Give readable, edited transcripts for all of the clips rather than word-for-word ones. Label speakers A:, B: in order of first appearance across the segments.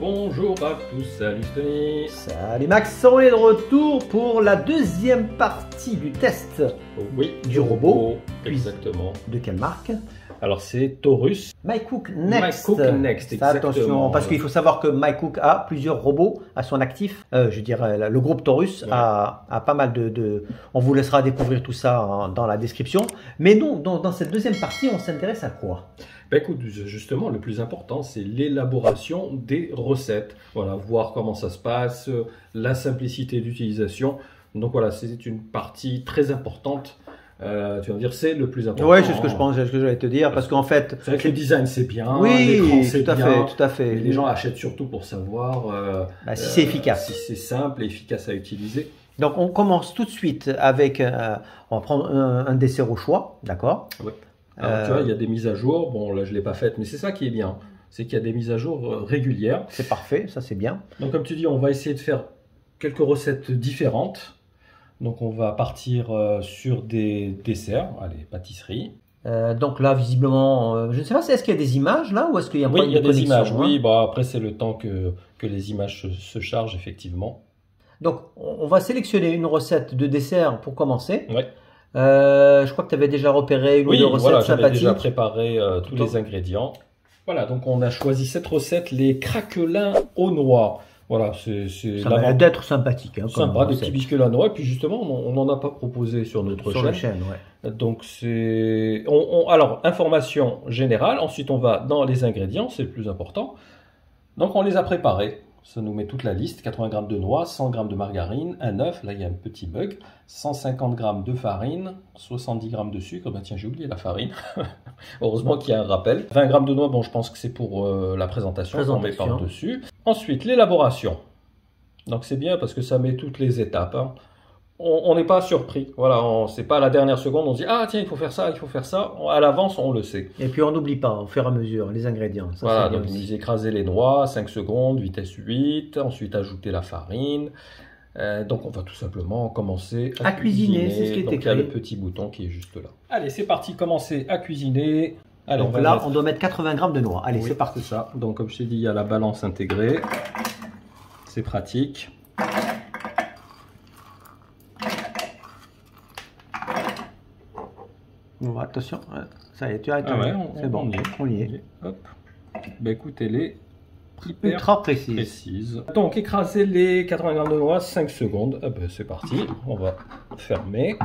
A: Bonjour à tous, salut Tony.
B: Salut Max, on est de retour, salut.
A: Salut Max, on est de retour pour la deuxième partie du test du robot.
B: Exactement.
A: De quelle marque?
B: Alors c'est Taurus.
A: MyCook Next.
B: MyCook Next, exactement.
A: Attention, parce qu'il faut savoir que MyCook a plusieurs robots à son actif. Je dirais, le groupe Taurus a pas mal de... On vous laissera découvrir tout ça dans la description. Mais non, dans cette deuxième partie, on s'intéresse à quoi?
B: Ben écoute, justement, le plus important, c'est l'élaboration des recettes. Voilà, voir comment ça se passe, la simplicité d'utilisation. Donc voilà, c'est une partie très importante. Tu vas me dire, c'est le plus important.
A: Oui, c'est ce que je pense, c'est ce que j'allais te dire, parce qu'en fait...
B: C'est vrai que le design, c'est bien,
A: oui,
B: l'écran, c'est bien.
A: Tout à fait.
B: Les gens achètent surtout pour savoir
A: si c'est efficace.
B: Si c'est simple et efficace à utiliser.
A: Donc, on commence tout de suite avec... on va prendre un dessert au choix, d'accord?
B: Oui. Alors, tu vois, il y a des mises à jour. Bon, là, je ne l'ai pas faite, mais c'est ça qui est bien. C'est qu'il y a des mises à jour régulières.
A: C'est parfait, ça c'est bien.
B: Donc, comme tu dis, on va essayer de faire quelques recettes différentes. Donc, on va partir sur des desserts. Allez, pâtisserie.
A: Donc là, visiblement, je ne sais pas, est-ce qu'il y a des images là ou est-ce qu'il y a un
B: problème de connexion? Oui, il y a des images.
A: Hein?
B: Oui, bah, après, c'est le temps que les images se chargent, effectivement.
A: Donc, on va sélectionner une recette de dessert pour commencer.
B: Oui.
A: Je crois que tu avais déjà repéré une ou deux recettes sympathiques.
B: J'avais déjà préparé tous les ingrédients. Voilà, donc on a choisi cette recette, les craquelins aux noix. Voilà,
A: ça va d'être sympathique. Hein,
B: sympa, des petits biscuits à la noix. Et puis justement, on n'en a pas proposé sur notre chaîne.
A: Sur la chaîne, ouais.
B: Donc c'est... Alors, information générale. Ensuite, on va dans les ingrédients, c'est le plus important. Donc on les a préparés. Ça nous met toute la liste, 80 g de noix, 100 g de margarine, un œuf, là il y a un petit bug, 150 g de farine, 70 g de sucre, ben tiens j'ai oublié la farine, heureusement qu'il y a un rappel. 20 g de noix, bon je pense que c'est pour la présentation qu'on met par-dessus. Ensuite l'élaboration, donc c'est bien parce que ça met toutes les étapes. Hein. On n'est pas surpris, voilà, c'est pas à la dernière seconde, on se dit ah tiens il faut faire ça, à l'avance on le sait.
A: Et puis on n'oublie pas au fur et à mesure les ingrédients. Ça,
B: voilà, donc vous écrasez les noix, 5 secondes, vitesse 8, ensuite ajoutez la farine. Donc on va tout simplement commencer à cuisiner.
A: C'est ce qui est écrit.
B: Donc il y a le petit bouton qui est juste là. Allez c'est parti, commencer à cuisiner. Allez,
A: donc là on doit mettre 80 g de noix, allez c'est parti.
B: Ça. Donc comme je t'ai dit il y a la balance intégrée, c'est pratique.
A: Bon, attention, ça y est, tu arrêtes. C'est bon, on y est.
B: Hop. Ben écoute, elle est
A: ultra précise.
B: Donc, écraser les 80 g de noix, 5 secondes. Ah ben, c'est parti, on va fermer.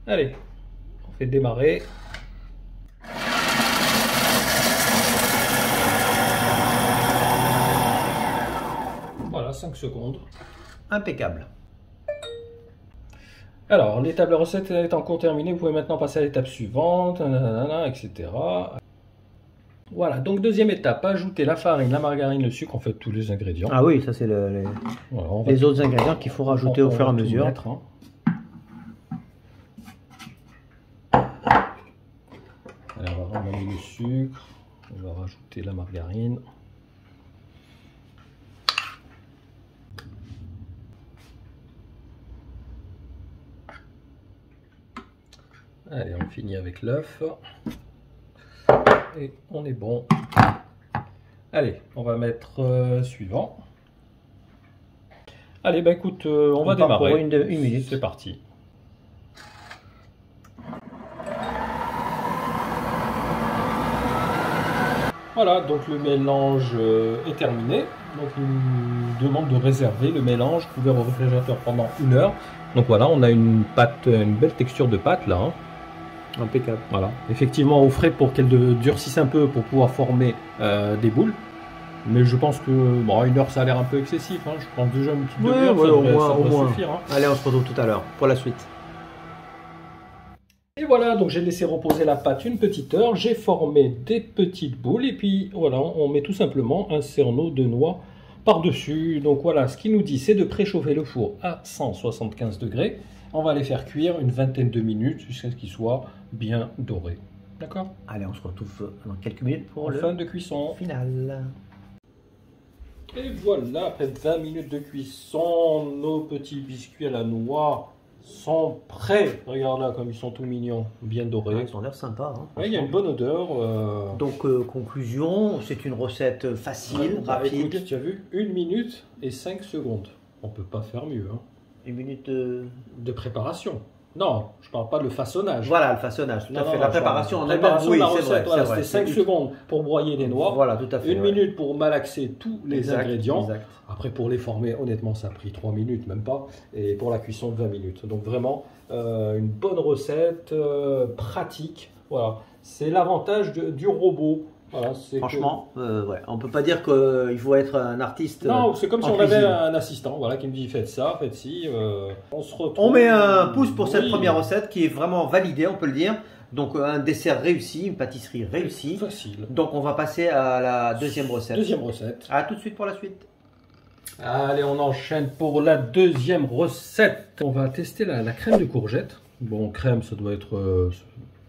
B: Allez, on fait démarrer. Voilà, 5 secondes.
A: Impeccable.
B: Alors, l'étape de recette est en cours terminée. Vous pouvez maintenant passer à l'étape suivante, etc. Voilà, donc deuxième étape, ajouter la farine, la margarine, le sucre, en fait tous les ingrédients.
A: Ah oui, ça c'est les autres ingrédients qu'il faut rajouter au fur et à mesure.
B: Mettre, hein. Alors, on va ramener le sucre, on va rajouter la margarine. Allez, on finit avec l'œuf. Et on est bon. Allez, on va mettre suivant. Allez, bah écoute, on va démarrer.
A: Pour une minute.
B: C'est parti. Voilà, donc le mélange est terminé. Donc il nous demande de réserver le mélange couvert au réfrigérateur pendant 1 heure. Donc voilà, on a une pâte, une belle texture de pâte là. Hein.
A: Impeccable.
B: Voilà, effectivement au frais pour qu'elle durcisse un peu pour pouvoir former des boules. Mais je pense que bon, 1 heure ça a l'air un peu excessif. Hein. Je pense déjà une petite demi-heure, ça devrait suffire. Hein.
A: Allez, on se retrouve tout à l'heure pour la suite.
B: Et voilà, donc j'ai laissé reposer la pâte une petite heure. J'ai formé des petites boules et puis voilà, on met tout simplement un cerneau de noix par-dessus. Donc voilà, ce qu'il nous dit, c'est de préchauffer le four à 175 degrés. On va les faire cuire une vingtaine de minutes jusqu'à ce qu'ils soient bien dorés. D'accord?
A: Allez, on se retrouve dans quelques minutes pour le
B: fin de cuisson
A: final.
B: Et voilà, après 20 minutes de cuisson, nos petits biscuits à la noix sont prêts. Regarde là comme ils sont tout mignons, bien dorés.
A: Ouais, ils ont l'air sympas. Hein,
B: ouais, il y a une bonne odeur.
A: Donc conclusion, c'est une recette facile,
B: bah,
A: rapide.
B: écoute, tu as vu 1 minute et 5 secondes. On peut pas faire mieux. Hein.
A: 1 minute
B: de préparation. Non, je parle pas de façonnage.
A: Voilà, le façonnage, tout à fait.
B: Non,
A: La préparation en
B: préparation
A: oui,
B: de la
A: c'est
B: recette,
A: vrai,
B: voilà, c'était 5 secondes pour broyer les noix.
A: Voilà, tout à fait.
B: 1 minute pour malaxer tous les ingrédients.
A: Exact.
B: Après, pour les former, honnêtement, ça a pris 3 minutes, même pas. Et pour la cuisson, 20 minutes. Donc vraiment, une bonne recette, pratique. Voilà, c'est l'avantage du robot. Voilà,
A: franchement, ouais. On peut pas dire qu'il faut être un artiste.
B: Non, c'est comme si on avait un assistant, voilà, qui me dit faites ça, faites ci. On se retrouve.
A: On met un pouce pour cette première recette qui est vraiment validée, on peut le dire. Donc un dessert réussi, une pâtisserie réussie.
B: Facile.
A: Donc on va passer à la deuxième recette.
B: Deuxième recette.
A: À tout de suite pour la suite.
B: Allez, on enchaîne pour la deuxième recette. On va tester la crème de courgette. Bon, crème, ça doit être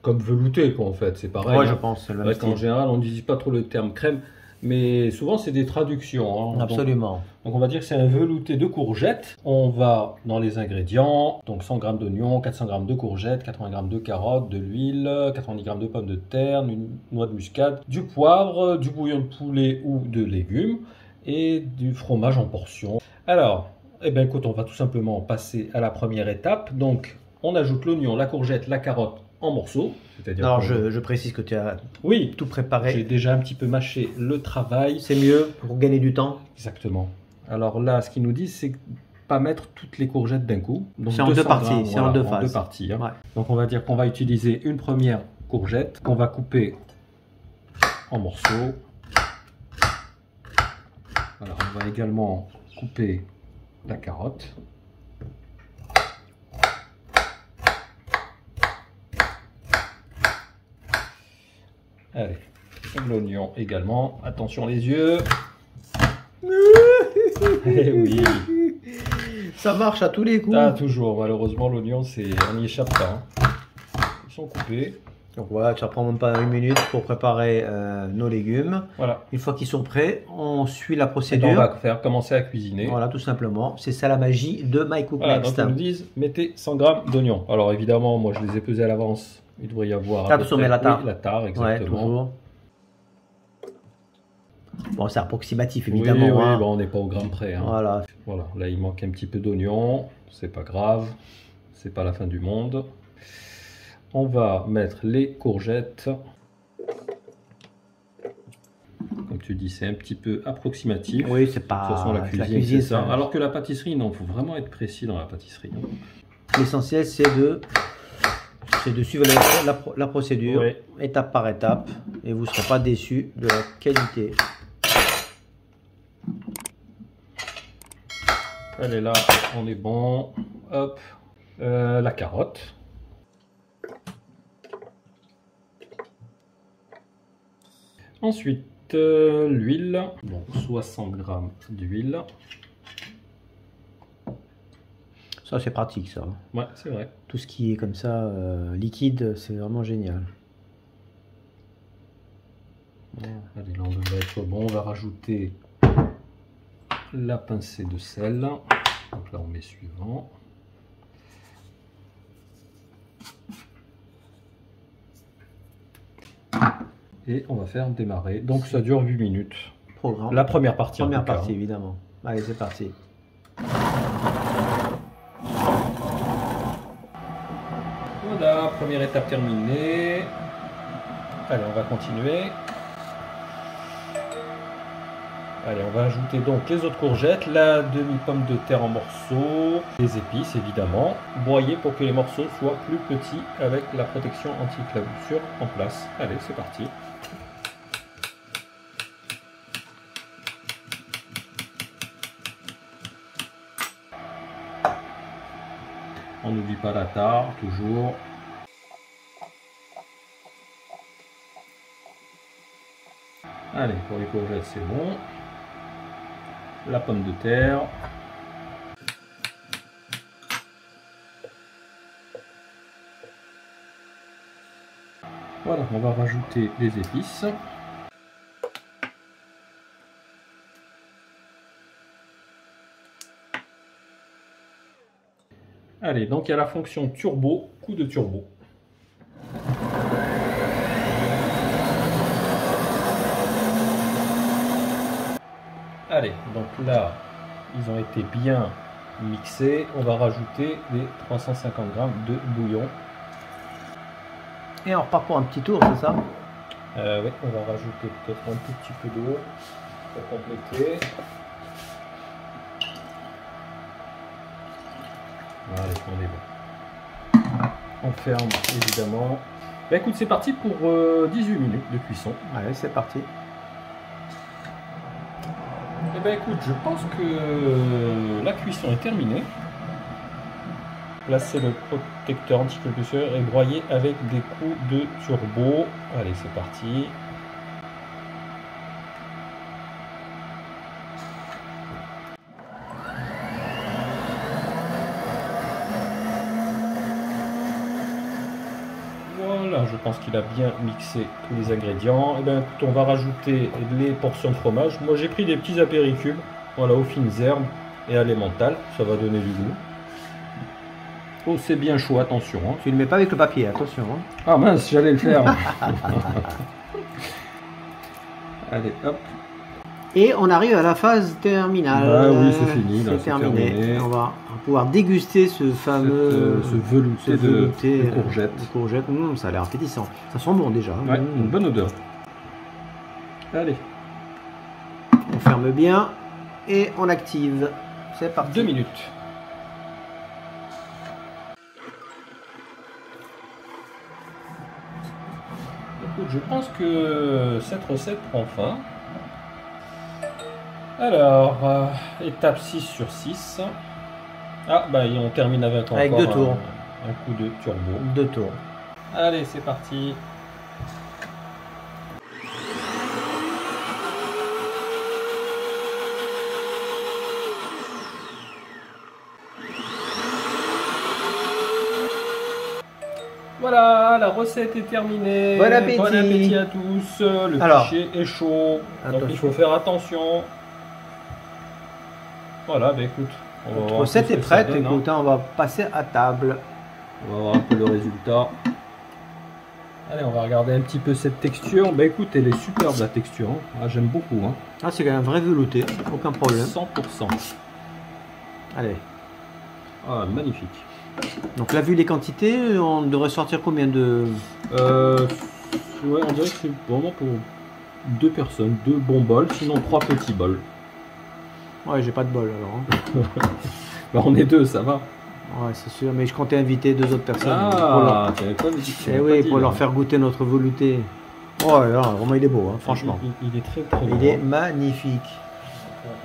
B: comme velouté, quoi, en fait. C'est pareil.
A: Ouais, je pense. C'est le même style.
B: En général, on n'utilise pas trop le terme crème, mais souvent, c'est des traductions. Hein.
A: Absolument.
B: Donc, on va dire que c'est un velouté de courgettes. On va dans les ingrédients. Donc, 100 g d'oignons, 400 g de courgettes, 80 g de carottes, de l'huile, 90 g de pommes de terre, une noix de muscade, du poivre, du bouillon de poulet ou de légumes et du fromage en portions. Alors, eh bien, écoute, on va tout simplement passer à la première étape. Donc, on ajoute l'oignon, la courgette, la carotte en morceaux.
A: Alors, je précise que tu as tout préparé.
B: J'ai déjà un petit peu mâché le travail.
A: C'est mieux pour gagner du temps.
B: Exactement. Alors là, ce qu'ils nous disent, c'est pas mettre toutes les courgettes d'un coup.
A: C'est en deux parties, c'est en deux phases.
B: En deux parties. Hein.
A: Ouais.
B: Donc, on va dire qu'on va utiliser une première courgette qu'on va couper en morceaux. Alors, on va également couper la carotte. Allez, l'oignon également. Attention les yeux. Eh oui.
A: Ça marche à tous les coups.
B: Ah, toujours. Malheureusement, l'oignon, on n'y échappe pas. Hein. Ils sont coupés.
A: Donc voilà, ça prend même pas 1 minute pour préparer nos légumes.
B: Voilà.
A: Une fois qu'ils sont prêts, on suit la procédure.
B: On va commencer à cuisiner.
A: Voilà, tout simplement. C'est ça la magie de My Cook
B: voilà,
A: Next.
B: Donc ils nous disent, mettez 100 g d'oignons. Alors évidemment, moi je les ai pesés à l'avance. Il devrait y avoir
A: on met la tare.
B: Oui, la tare, exactement.
A: Ouais, toujours. Bon, c'est approximatif, évidemment.
B: Oui,
A: hein.
B: Bon, on n'est pas au gramme près. Hein.
A: Voilà.
B: Voilà, là il manque un petit peu d'oignon. C'est pas grave. C'est pas la fin du monde. On va mettre les courgettes. Comme tu dis, c'est un petit peu approximatif.
A: Oui, c'est pas.
B: De toute façon, la cuisine, c'est ça. Alors que la pâtisserie, non, il faut vraiment être précis dans la pâtisserie.
A: L'essentiel, c'est de suivre la procédure, oui, étape par étape, et vous ne serez pas déçus de la qualité.
B: Allez, là, on est bon. Hop, la carotte. Ensuite, l'huile. Bon, 60 g d'huile.
A: Ça, c'est pratique, ça.
B: Ouais, c'est vrai.
A: Tout ce qui est comme ça, liquide, c'est vraiment génial.
B: Bon. Allez, là, on devrait être bon. On va rajouter la pincée de sel. Donc là, on met suivant. Et on va faire démarrer. Donc, ça dure 8 minutes.
A: Programme.
B: La première partie.
A: Première partie, évidemment. Allez, c'est parti.
B: Voilà, première étape terminée. Allez, on va continuer. Allez, on va ajouter donc les autres courgettes, la demi-pomme de terre en morceaux, les épices évidemment, broyer pour que les morceaux soient plus petits avec la protection anti-éclaboussure en place. Allez, c'est parti. On n'oublie pas la tare, toujours. Allez, pour les courgettes, c'est bon. La pomme de terre. Voilà, on va rajouter les épices. Allez, donc il y a la fonction turbo, coup de turbo. Allez, donc là, ils ont été bien mixés. On va rajouter les 350 g de bouillon.
A: Et on repart pour un petit tour, c'est ça?
B: Oui, on va rajouter peut-être un tout petit peu d'eau pour compléter. Allez, on est bon. On ferme évidemment. Bah, écoute, c'est parti pour 18 minutes de cuisson.
A: Allez, c'est parti.
B: Eh ben écoute, je pense que la cuisson est terminée. Placez le protecteur anti-culbusseur et broyez avec des coups de turbo. Allez, c'est parti. Voilà, je pense qu'il a bien mixé tous les ingrédients. Et bien écoute, on va rajouter les portions de fromage. Moi j'ai pris des petits apéricubes, voilà, aux fines herbes et à l'emmental, ça va donner du goût. Oh, c'est bien chaud, attention. Hein.
A: Tu ne le mets pas avec le papier, attention. Hein.
B: Ah mince, j'allais le faire. Allez, hop.
A: Et on arrive à la phase terminale.
B: Bah oui, c'est fini.
A: C'est terminé. On va pouvoir déguster ce fameux
B: ce velouté de courgettes.
A: De courgettes. Ça a l'air appétissant. Ça sent bon déjà.
B: Ouais, une bonne odeur. Allez.
A: On ferme bien et on active. C'est parti.
B: 2 minutes. Écoute, je pense que cette recette prend fin. Alors, étape 6 sur 6. Ah, bah on termine avec encore
A: 2 tours.
B: Un coup de turbo.
A: 2 tours.
B: Allez, c'est parti. Voilà, la recette est terminée.
A: Bon appétit.
B: Bon appétit à tous. Le fichier est chaud. Donc il faut faire attention. Voilà, bah écoute.
A: Notre recette est prête. Écoute, on va passer à table.
B: On va voir un peu le résultat. Allez, on va regarder un petit peu cette texture. Bah écoute, elle est superbe la texture. Hein. Ah, j'aime beaucoup. Hein.
A: Ah, c'est quand même un vrai velouté. Aucun problème.
B: 100%.
A: Allez.
B: Ah, magnifique.
A: Donc là, vu les quantités, on devrait sortir combien de...
B: Ouais, on dirait que c'est vraiment pour 2 personnes, 2 bons bols, sinon 3 petits bols.
A: Ouais, j'ai pas de bol alors. Hein.
B: Bah, on est 2, ça va.
A: Ouais, c'est sûr, mais je comptais inviter 2 autres personnes.
B: Ah,
A: pour leur faire goûter notre velouté. Oh là, vraiment il est beau, hein, franchement.
B: Il est très très beau.
A: Il est magnifique.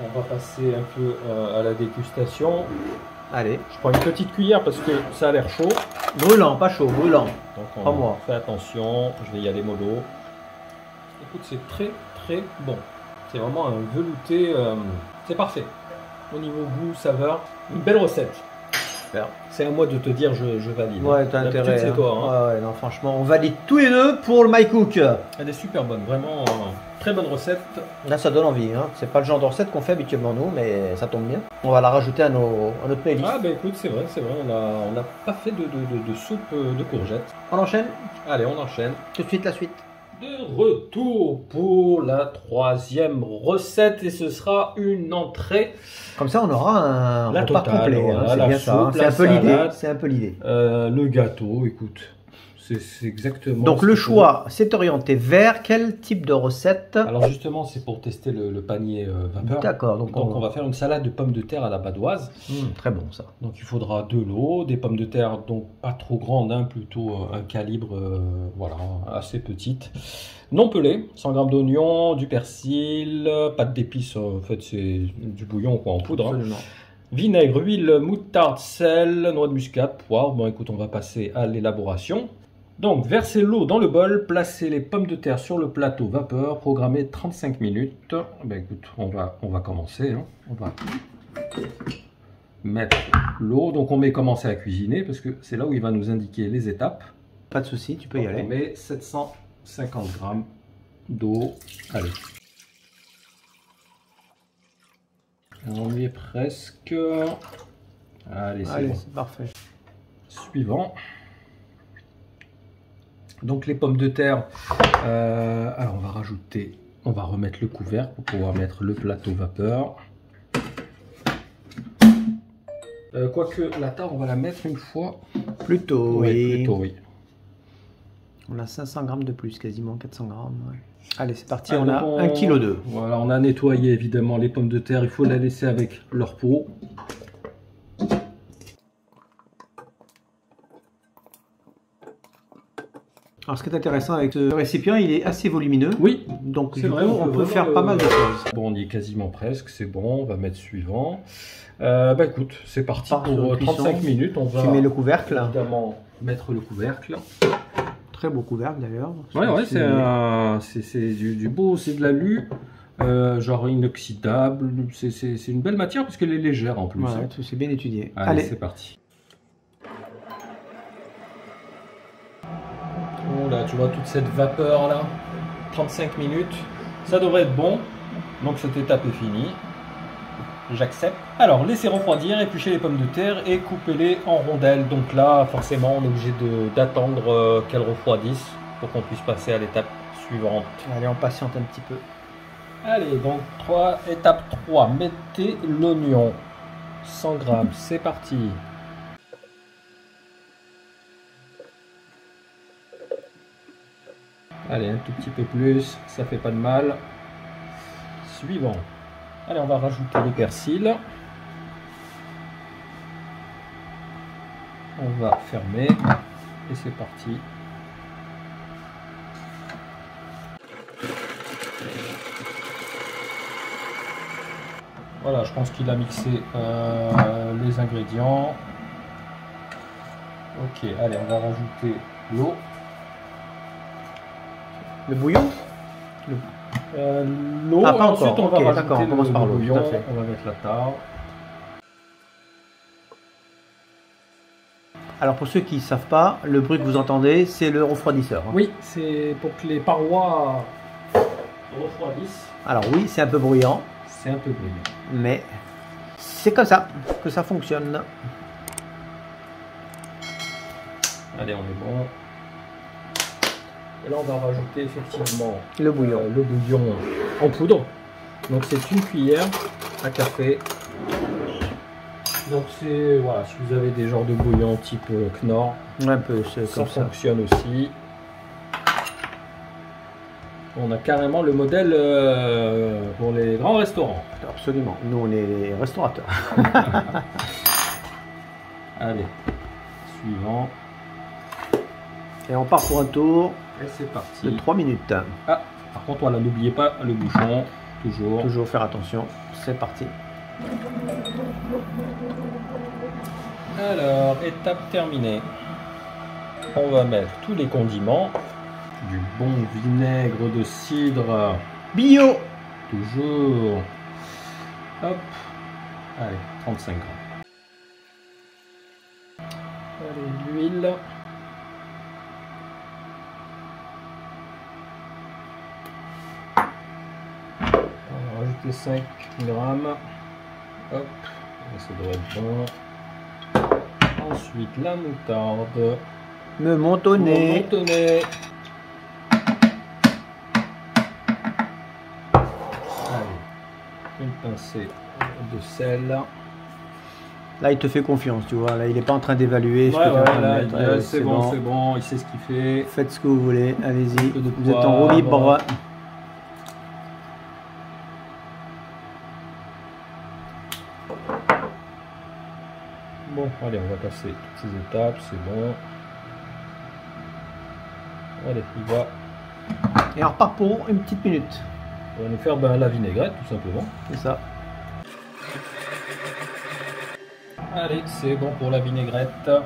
B: On va passer un peu à la dégustation.
A: Allez.
B: Je prends une petite cuillère parce que ça a l'air chaud.
A: Brûlant, pas chaud, brûlant.
B: Donc on fait attention, je vais y aller mollo. Écoute, c'est très très bon. C'est vraiment un velouté, c'est parfait. Au niveau goût, saveur, une belle recette. C'est à moi de te dire, je valide.
A: Ouais, t'as intérêt.
B: C'est toi. Hein.
A: Ouais, non, franchement, on valide tous les deux pour le MyCook.
B: Elle est super bonne, vraiment très bonne recette.
A: Là, ça donne envie. Hein. C'est pas le genre de recette qu'on fait habituellement nous, mais ça tombe bien. On va la rajouter à notre playlist.
B: Ah bah écoute, c'est vrai. On n'a pas fait de soupe de courgettes.
A: On enchaîne?
B: Allez, on enchaîne.
A: Tout de suite la suite.
B: De retour pour la 3e recette et ce sera une entrée.
A: Comme ça, on aura un repas complet.
B: Voilà,
A: c'est bien ça. Hein. C'est un peu l'idée. C'est un peu l'idée.
B: Le gâteau, écoute, c'est exactement.
A: Donc le choix s'est orienté vers quel type de recette?
B: Alors justement, c'est pour tester le panier vapeur.
A: D'accord.
B: Donc on va faire une salade de pommes de terre à la badoise.
A: Très bon ça.
B: Donc il faudra de l'eau, des pommes de terre donc pas trop grandes, hein, plutôt un calibre voilà assez petite. Non pelé, 100 g d'oignon, du persil, pâte d'épices, en fait c'est du bouillon quoi en poudre.
A: Absolument.
B: Vinaigre, huile, moutarde, sel, noix de muscade, poivre. Bon écoute, on va passer à l'élaboration. Donc, versez l'eau dans le bol, placez les pommes de terre sur le plateau vapeur, programmez 35 minutes. Ben écoute, on va commencer. Hein. On va mettre l'eau. Donc, on met commencer à cuisiner parce que c'est là où il va nous indiquer les étapes.
A: Pas de souci, tu peux y aller.
B: On met 750 g d'eau. Allez. On y est presque. Allez, c'est
A: Allez,
B: bon.
A: c'est parfait.
B: Suivant. Donc les pommes de terre. Alors on va rajouter, on va remettre le couvercle pour pouvoir mettre le plateau vapeur. Quoique la tare, on va la mettre une fois.
A: Plutôt,
B: Ouais,
A: oui.
B: plutôt, oui.
A: On a 500 grammes de plus, quasiment 400 grammes. Ouais. Allez, c'est parti,
B: Ah,
A: on a
B: donc
A: 1,2 kg.
B: Voilà, on a nettoyé évidemment les pommes de terre. Il faut la laisser avec leur peau.
A: Alors, ce qui est intéressant avec ce récipient, il est assez volumineux.
B: Oui,
A: Donc,
B: c'est
A: du
B: vrai,
A: coup,
B: on
A: on
B: peut
A: peut faire
B: vraiment
A: pas mal de choses.
B: Bon, on y est quasiment presque, c'est bon, on va mettre suivant. Bah écoute, c'est parti
A: Part sur
B: pour
A: une
B: 35
A: cuisson.
B: minutes. On va
A: Tu mets le couvercle.
B: évidemment mettre le couvercle.
A: Très beau couvercle d'ailleurs.
B: Ouais, c'est du beau, c'est de l'alu, genre inoxydable. C'est une belle matière parce qu'elle est légère en plus.
A: Ouais,
B: Hein.
A: c'est bien étudié.
B: Allez, c'est parti. Oh là, tu vois toute cette vapeur là, 35 minutes, ça devrait être bon. Donc cette étape est finie. J'accepte. Alors, laissez refroidir, éplucher les pommes de terre et coupez-les en rondelles. Donc là, forcément, on est obligé d'attendre qu'elles refroidissent pour qu'on puisse passer à l'étape suivante.
A: Allez, on patiente un petit peu.
B: Allez, donc étape 3, mettez l'oignon. 100 grammes, c'est parti. Allez, un tout petit peu plus, ça fait pas de mal. Suivant. Allez, on va rajouter le persil. On va fermer et c'est parti. Voilà, je pense qu'il a mixé les ingrédients. Ok, allez, on va rajouter l'eau.
A: Le bouillon
B: L'eau,
A: Ah, pas
B: ensuite
A: encore.
B: on va
A: Ok,
B: rajouter
A: d'accord, on commence par
B: le
A: l'eau,
B: bouillon,
A: tout à fait.
B: on va mettre la tare.
A: Alors pour ceux qui ne savent pas, le bruit que vous entendez, c'est le refroidisseur. Hein.
B: Oui, c'est pour que les parois refroidissent.
A: Alors oui, c'est un peu bruyant,
B: C'est un peu bruyant.
A: mais c'est comme ça que ça fonctionne.
B: Allez, on est bon. Et là, on va rajouter effectivement
A: Le bouillon.
B: le bouillon en poudre. Donc, c'est une cuillère à café. Donc, c'est voilà, si vous avez des genres de bouillon type Knorr,
A: Un peu, c'est
B: ça
A: comme ça.
B: fonctionne aussi. On a carrément le modèle pour les grands restaurants.
A: Absolument. Nous, on est les restaurateurs.
B: Allez, suivant.
A: Et on part pour un tour
B: Et c'est parti.
A: de 3 minutes.
B: Ah, par contre, voilà, n'oubliez pas le bouchon, toujours.
A: Toujours faire attention. C'est parti.
B: Alors, étape terminée. On va mettre tous les condiments. Du bon vinaigre de cidre.
A: Bio.
B: Toujours. Hop. Allez, 35 grammes. Allez, l'huile. On va rajouter 5 grammes. Hop. Ça devrait être bon. Ensuite, la moutarde.
A: Me montonner.
B: Montonner. Allez, une pincée de sel.
A: Là, il te fait confiance, tu vois. Là, il n'est pas en train d'évaluer.
B: Ouais, ouais, là,
A: Allez,
B: c'est bon, il sait ce qu'il fait.
A: Faites ce que vous voulez. Allez-y.
B: peu de
A: Vous êtes en roue libre.
B: poivre. Bon, allez, on va passer toutes ces étapes, c'est bon. Allez, il va.
A: Et on repart pour une petite minute.
B: On va nous faire la vinaigrette, tout simplement.
A: C'est ça.
B: Allez, c'est bon pour la vinaigrette. Bah,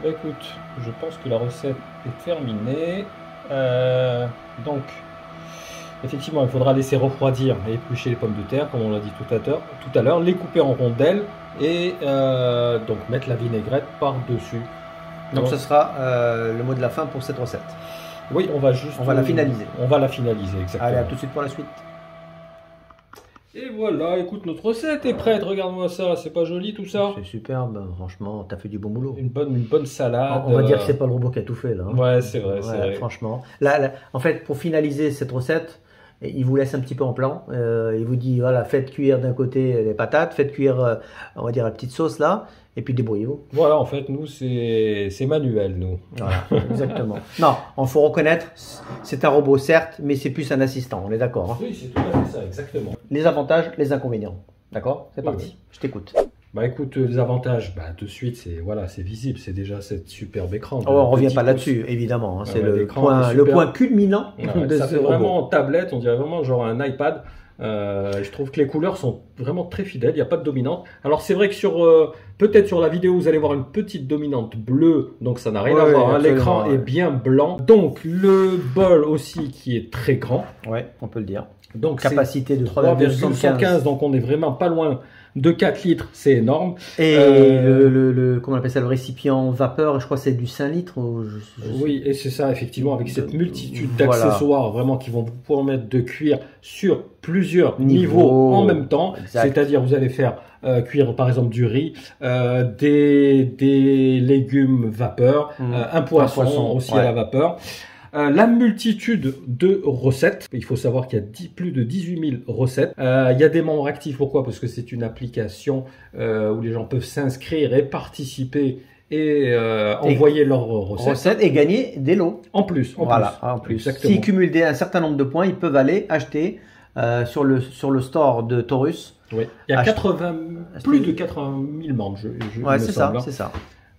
B: écoute, je pense que la recette est terminée. Donc, effectivement, il faudra laisser refroidir et éplucher les pommes de terre, comme on l'a dit tout à l'heure, les couper en rondelles et donc mettre la vinaigrette par-dessus.
A: Donc, ce sera le mot de la fin pour cette recette.
B: Oui, on va juste...
A: On va la finaliser.
B: On va la finaliser, exactement.
A: Allez, à tout de suite pour la suite.
B: Et voilà, écoute, notre recette est prête. Regarde-moi ça, c'est pas joli tout ça?
A: C'est superbe, franchement, t'as fait du bon boulot.
B: Une bonne salade.
A: On va dire que c'est pas le robot qui a tout fait là.
B: Ouais, c'est vrai, c'est vrai.
A: Franchement. Là, en fait, pour finaliser cette recette, il vous laisse un petit peu en plan. Il vous dit voilà, faites cuire d'un côté les patates, faites cuire, on va dire la petite sauce là, et puis débrouillez-vous.
B: Voilà, en fait, nous c'est manuel, nous.
A: Voilà, exactement. Non, il faut reconnaître, c'est un robot certes, mais c'est plus un assistant. On est d'accord. Hein.
B: Oui, c'est tout à fait ça, exactement.
A: Les avantages, les inconvénients. D'accord? C'est parti.
B: Oui.
A: Je t'écoute.
B: Bah écoute, les avantages, bah de suite, c'est voilà, c'est visible, c'est déjà cette superbe écran.
A: Oh, on revient pas là-dessus, évidemment. Hein, c'est le point culminant de
B: ça
A: ce
B: fait vraiment
A: robot.
B: en tablette, on dirait vraiment genre un iPad. Je trouve que les couleurs sont vraiment très fidèles, il n'y a pas de dominante. Alors c'est vrai que peut-être sur la vidéo vous allez voir une petite dominante bleue, donc ça n'a rien à voir. Hein. L'écran est bien blanc. Donc le bol aussi qui est très grand.
A: Ouais, on peut le dire.
B: Donc
A: capacité de
B: 3,75, donc on est vraiment pas loin de 4 litres, c'est énorme.
A: Et comment on appelle ça, le récipient vapeur, je crois que c'est du 5 litres.
B: Oui, et c'est ça, effectivement, avec cette multitude d'accessoires vraiment qui vont vous permettre de cuire sur plusieurs niveaux en même temps. C'est-à-dire, vous allez faire cuire par exemple du riz, des légumes vapeur, un poisson aussi à la vapeur. La multitude de recettes, il faut savoir qu'il y a plus de 18 000 recettes. Il y a des membres actifs, pourquoi? Parce que c'est une application où les gens peuvent s'inscrire et participer et envoyer leurs recettes.
A: Et gagner des lots.
B: En plus.
A: S'ils cumulent un certain nombre de points, ils peuvent aller acheter sur le store de Taurus.
B: Oui. Il y a plus de 80 000 membres,
A: ouais, c'est ça.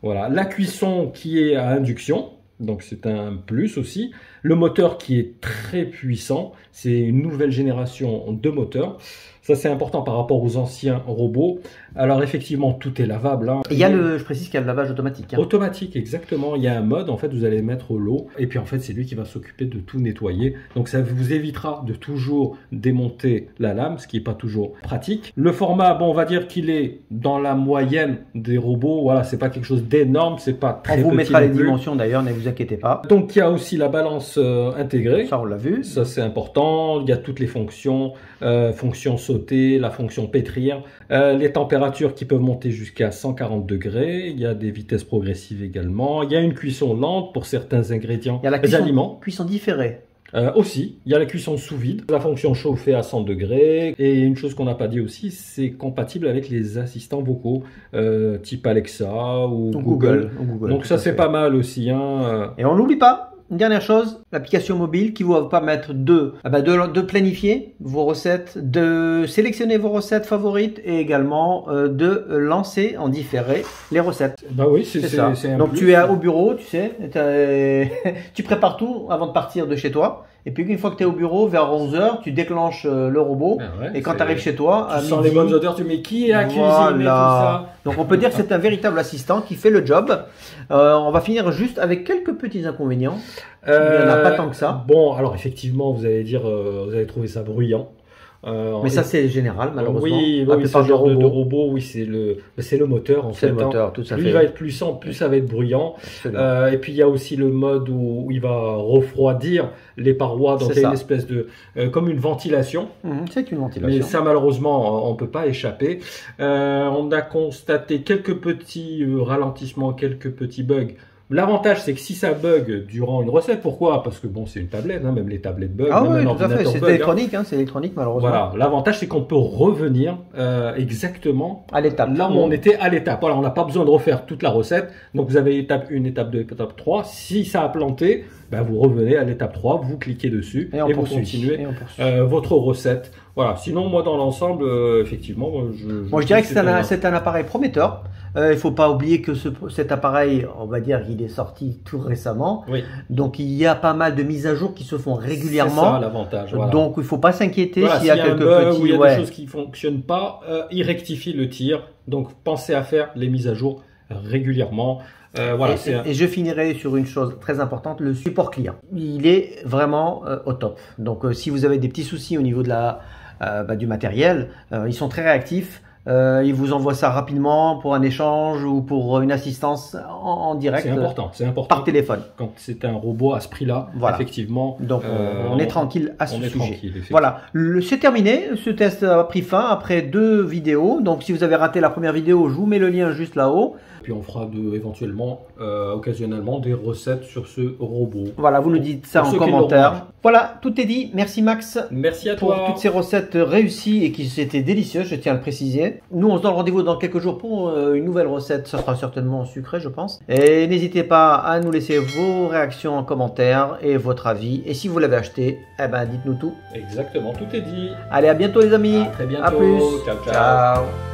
B: Voilà. La cuisson qui est à induction. Donc c'est un plus aussi. Le moteur qui est très puissant, c'est une nouvelle génération de moteurs. Ça c'est important par rapport aux anciens robots. Alors effectivement tout est lavable. Hein.
A: Il y a je précise qu'il y a le lavage automatique. Hein.
B: Automatique exactement. Il y a un mode en fait vous allez mettre l'eau et puis en fait c'est lui qui va s'occuper de tout nettoyer. Donc ça vous évitera de toujours démonter la lame, ce qui n'est pas toujours pratique. Le format, bon on va dire qu'il est dans la moyenne des robots. Voilà, c'est pas quelque chose d'énorme, c'est pas très petit.
A: On vous mettra les dimensions d'ailleurs, ne vous inquiétez pas.
B: Donc il y a aussi la balance intégrée.
A: Ça on l'a vu.
B: Ça c'est important. Il y a toutes les fonctions, fonction sauter, la fonction pétrir, les températures qui peuvent monter jusqu'à 140 degrés. Il y a des vitesses progressives également. Il y a une cuisson lente pour certains ingrédients.
A: Il y a la
B: aliments.
A: Cuisson différée.
B: Aussi, il y a la cuisson sous vide, la fonction chauffer à 100 degrés. Et une chose qu'on n'a pas dit aussi, c'est compatible avec les assistants vocaux type Alexa ou Google. Donc ça c'est pas mal aussi. Hein.
A: Et on n'oublie pas. Une dernière chose, l'application mobile qui vous va permettre de planifier vos recettes, de sélectionner vos recettes favorites et également de lancer en différé les recettes.
B: Bah oui, c'est ça.
A: Donc tu es au bureau, tu sais, tu prépares tout avant de partir de chez toi. Et puis une fois que tu es au bureau, vers 11h, tu déclenches le robot. Et quand tu arrives chez toi,
B: tu sens les bonnes odeurs, tu mets qui est à cuisiner, tout ça.
A: Donc on peut dire que c'est un véritable assistant qui fait le job. On va finir juste avec quelques petits inconvénients. Il n'y en a pas tant que ça.
B: Bon, alors effectivement, vous allez trouver ça bruyant.
A: Mais ça c'est général malheureusement.
B: Oui, ce genre de robot, oui, c'est le moteur en fait.
A: C'est le moteur, tout à fait.
B: Plus il va être puissant, plus ça va être bruyant. Et puis il y a aussi le mode où il va refroidir les parois, donc il y a une espèce de comme une ventilation.
A: C'est une ventilation.
B: Mais ça malheureusement on peut pas échapper. On a constaté quelques petits ralentissements, quelques petits bugs. L'avantage, c'est que si ça bug durant une recette, pourquoi? Parce que bon, c'est une tablette, hein, même les tablettes bug.
A: Ah
B: même
A: oui, tout à fait, c'est électronique, hein, c'est électronique malheureusement.
B: Voilà, l'avantage, c'est qu'on peut revenir exactement
A: à l'étape.
B: Là où on était à l'étape. Voilà, on n'a pas besoin de refaire toute la recette. Donc vous avez étape 1, étape 2, étape 3. Si ça a planté, ben, vous revenez à l'étape 3, vous cliquez dessus et vous continuez votre recette. Voilà, sinon moi dans l'ensemble, effectivement,
A: je dirais que c'est un appareil prometteur. Il ne faut pas oublier que cet appareil, on va dire qu'il est sorti tout récemment.
B: Oui.
A: Donc il y a pas mal de mises à jour qui se font régulièrement.
B: C'est ça l'avantage. Voilà.
A: Donc il ne faut pas s'inquiéter s'il y a quelques
B: petits... Ou il y a des choses qui ne fonctionnent pas, il rectifie le tir. Donc pensez à faire les mises à jour régulièrement. Voilà,
A: et je finirai sur une chose très importante, le support client. Il est vraiment au top. Donc si vous avez des petits soucis au niveau de du matériel, ils sont très réactifs. Il vous envoie ça rapidement pour un échange ou pour une assistance en direct.
B: C'est important.
A: Par téléphone.
B: Quand c'est un robot à ce prix-là,
A: voilà.
B: Effectivement.
A: Donc on est tranquille à ce sujet.
B: Tranquille,
A: voilà, c'est terminé. Ce test a pris fin après 2 vidéos. Donc si vous avez raté la première vidéo, je vous mets le lien juste là-haut.
B: Puis on fera éventuellement, occasionnellement, des recettes sur ce robot.
A: Voilà, vous nous dites ça en commentaire. Voilà, tout est dit. Merci Max.
B: Merci à toi.
A: Pour toutes ces recettes réussies et qui étaient délicieuses, je tiens à le préciser. Nous, on se donne rendez-vous dans quelques jours pour une nouvelle recette. Ça sera certainement sucré, je pense. Et n'hésitez pas à nous laisser vos réactions en commentaire et votre avis. Et si vous l'avez acheté, eh ben, dites-nous tout.
B: Exactement, tout est dit.
A: Allez, à bientôt les amis.
B: À très bientôt.
A: À plus.
B: Ciao, ciao.
A: Ciao.